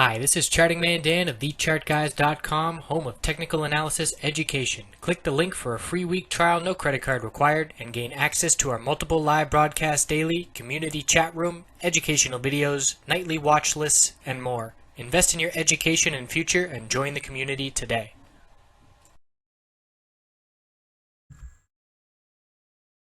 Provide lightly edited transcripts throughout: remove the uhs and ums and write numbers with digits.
Hi, this is Charting Man Dan of TheChartGuys.com, home of technical analysis education. Click the link for a free week trial, no credit card required, and gain access to our multiple live broadcasts daily, community chat room, educational videos, nightly watch lists, and more. Invest in your education and future and join the community today.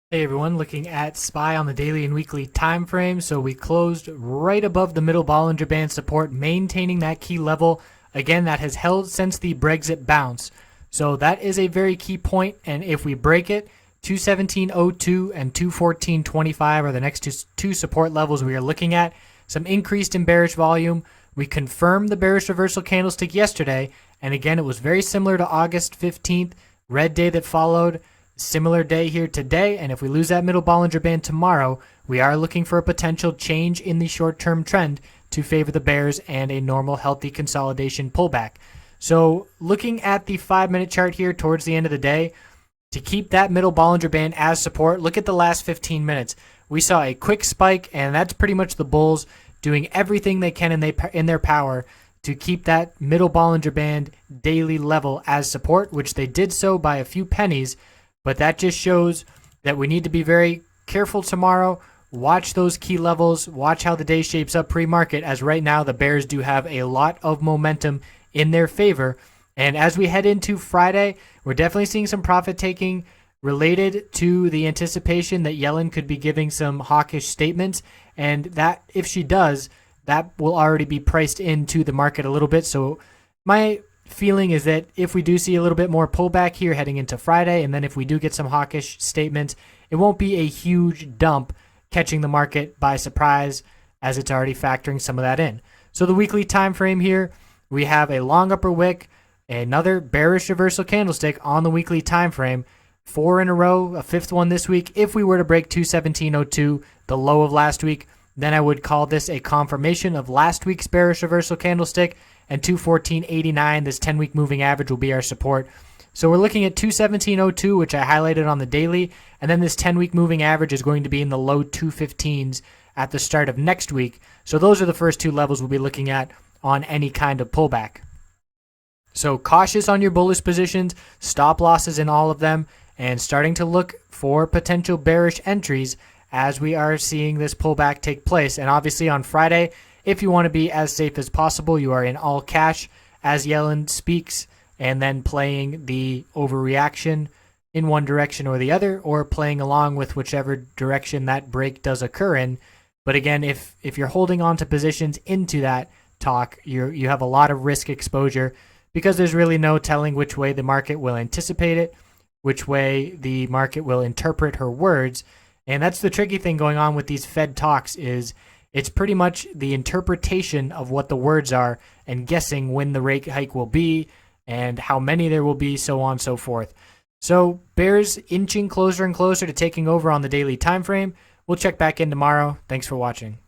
Hey everyone, looking at SPY on the daily and weekly time frame. So we closed right above the middle Bollinger Band support, maintaining that key level. Again, that has held since the Brexit bounce. So that is a very key point, and if we break it, 217.02 and 214.25 are the next two support levels we are looking at. Some increased in bearish volume. We confirmed the bearish reversal candlestick yesterday, and again, it was very similar to August 15th, red day that followed. Similar day here today, and if we lose that middle Bollinger Band tomorrow, we are looking for a potential change in the short-term trend to favor the bears and a normal healthy consolidation pullback. So looking at the 5-minute chart here towards the end of the day, to keep that middle Bollinger Band as support, look at the last 15 minutes. We saw a quick spike, and that's pretty much the bulls doing everything they can in their power to keep that middle Bollinger Band daily level as support, which they did so by a few pennies. But that just shows that we need to be very careful tomorrow. Watch those key levels. Watch how the day shapes up pre-market, as right now the bears do have a lot of momentum in their favor. And as we head into Friday, we're definitely seeing some profit taking related to the anticipation that Yellen could be giving some hawkish statements. And that, if she does, that will already be priced into the market a little bit. So my feeling is that if we do see a little bit more pullback here heading into Friday, and then if we do get some hawkish statements, it won't be a huge dump catching the market by surprise, as it's already factoring some of that in. So the weekly time frame here, we have a long upper wick, another bearish reversal candlestick on the weekly time frame, 4 in a row, a 5th one this week. If we were to break 217.02, the low of last week, then I would call this a confirmation of last week's bearish reversal candlestick, and 214.89, this 10-week moving average, will be our support. So we're looking at 217.02, which I highlighted on the daily, and then this 10-week moving average is going to be in the low 215s at the start of next week. So those are the first two levels we'll be looking at on any kind of pullback. So cautious on your bullish positions, stop losses in all of them, and starting to look for potential bearish entries as we are seeing this pullback take place. And obviously on Friday, if you want to be as safe as possible, you are in all cash as Yellen speaks, and then playing the overreaction in one direction or the other, or playing along with whichever direction that break does occur in. But again, if you're holding on to positions into that talk, you have a lot of risk exposure, because there's really no telling which way the market will anticipate it, which way the market will interpret her words. And that's the tricky thing going on with these Fed talks, is it's pretty much the interpretation of what the words are and guessing when the rate hike will be and how many there will be, so on and so forth. So bears inching closer and closer to taking over on the daily time frame. We'll check back in tomorrow. Thanks for watching.